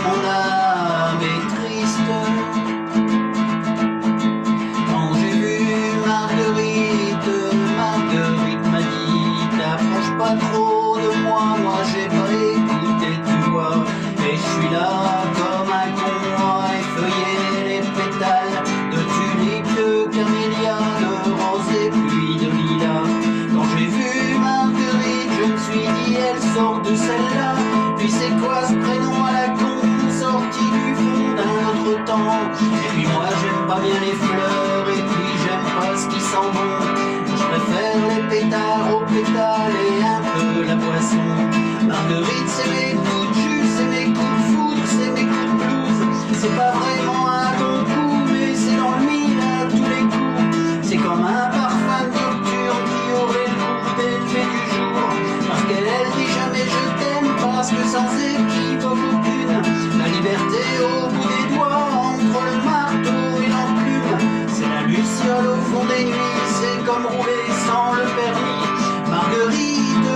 mon âme est triste. Quand j'ai vu Marguerite, Marguerite m'a dit t'approches pas trop de moi, moi j'ai pas écouté, tu vois. Et je suis là comme un con à effeuiller les pétales de tulipes, de camélias, de roses et puis de lilas. Quand j'ai vu Marguerite, je me suis dit elle sort de celle-là. Puis c'est quoi ce prénom à la con, sorti du fond d'un autre temps. Et puis moi j'aime pas bien les fleurs, et puis j'aime pas ce qui sent bon. Je préfère les pétards aux pétales et un peu la boisson. Marguerite c'est mes coups de jus, c'est mes coups de foudre, c'est mes coups de blues. C'est pas vraiment un bon coup, mais c'est dans le mille à tous les coups. C'est comme un parfum nocturne qui aurait le goût d'élever du jour. Parce qu'elle dit jamais je t'aime, parce que sans équivoque aucune, la liberté au bout des doigts, entre le marteau et l'enclume. C'est la luciole au fond des nuits, c'est comme rouler sans le permis. Marguerite,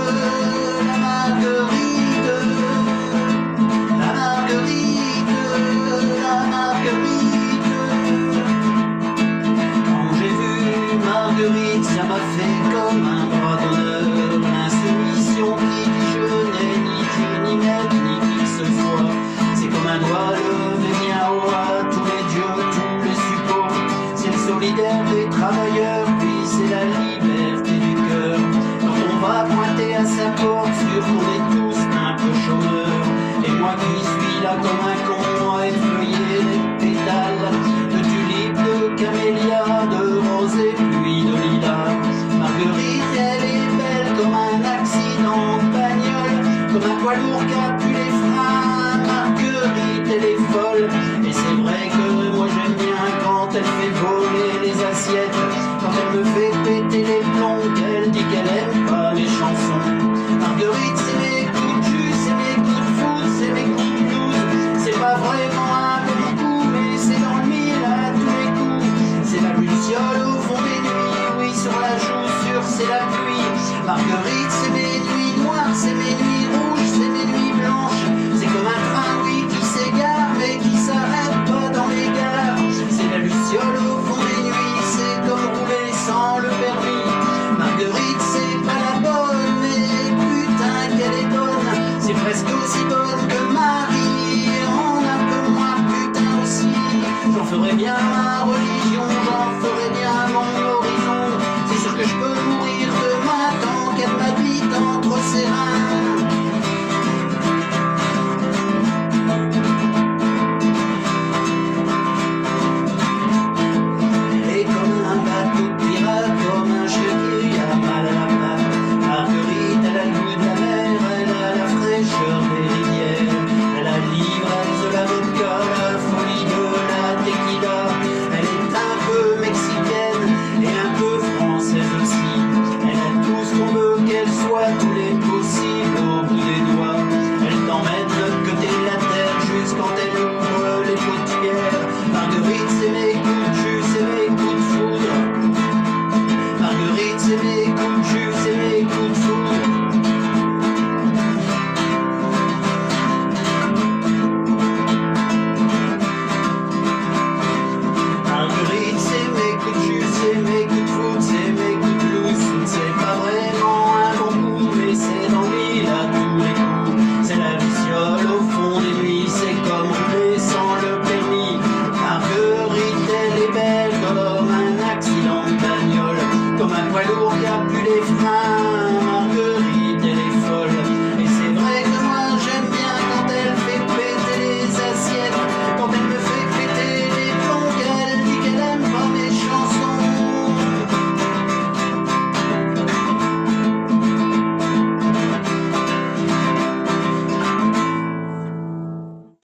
la Marguerite, la Marguerite, la Marguerite. Quand j'ai vu Marguerite, ça m'a fait comme un bras d'honneur, l'insoumission qui dit je n'ai ni Dieu, ni maître, ni qui que ce soit. C'est comme un doigt levé bien haut à tous les dieux, tous les suppôts. C'est le solidaire des travailleurs, puis c'est la liberté du cœur. Quand on va pointer à sa porte, sûr qu'on est tous un peu chômeurs. Et moi qui suis là comme un con à effeuiller les pétales de tulipes, de camélias, de roses et puis de lilas. Marguerite, elle est belle comme un accident de bagnole, comme un poids lourd qui a pu les freins. Marguerite, elle est folle, et c'est vrai que moi j'aime bien quand elle fait voler les assiettes, quand elle me fait péter les plombs, qu'elle dit qu'elle aime pas les chansons. Marguerite, c'est mes coups de jus, c'est mes coups de foudre, c'est mes coups de blues. C'est pas vraiment un bon coup, mais c'est dans le mille à tous les coups. C'est la luciole au fond des nuits, oui sur la joue sûre c'est la pluie. Marguerite, c'est mes nuits noires, c'est mes nuits rouges, c'est mes nuits blanches. C'est comme un train, oui, qui s'égare, mais qui s'arrête pas dans les gares. C'est la luciole au fond des nuits, c'est comme rouler sans le permis. Marguerite, c'est pas la bonne, mais putain qu'elle est bonne. C'est presque aussi bonne que Marie, en un peu moins putain aussi. J'en ferais bien un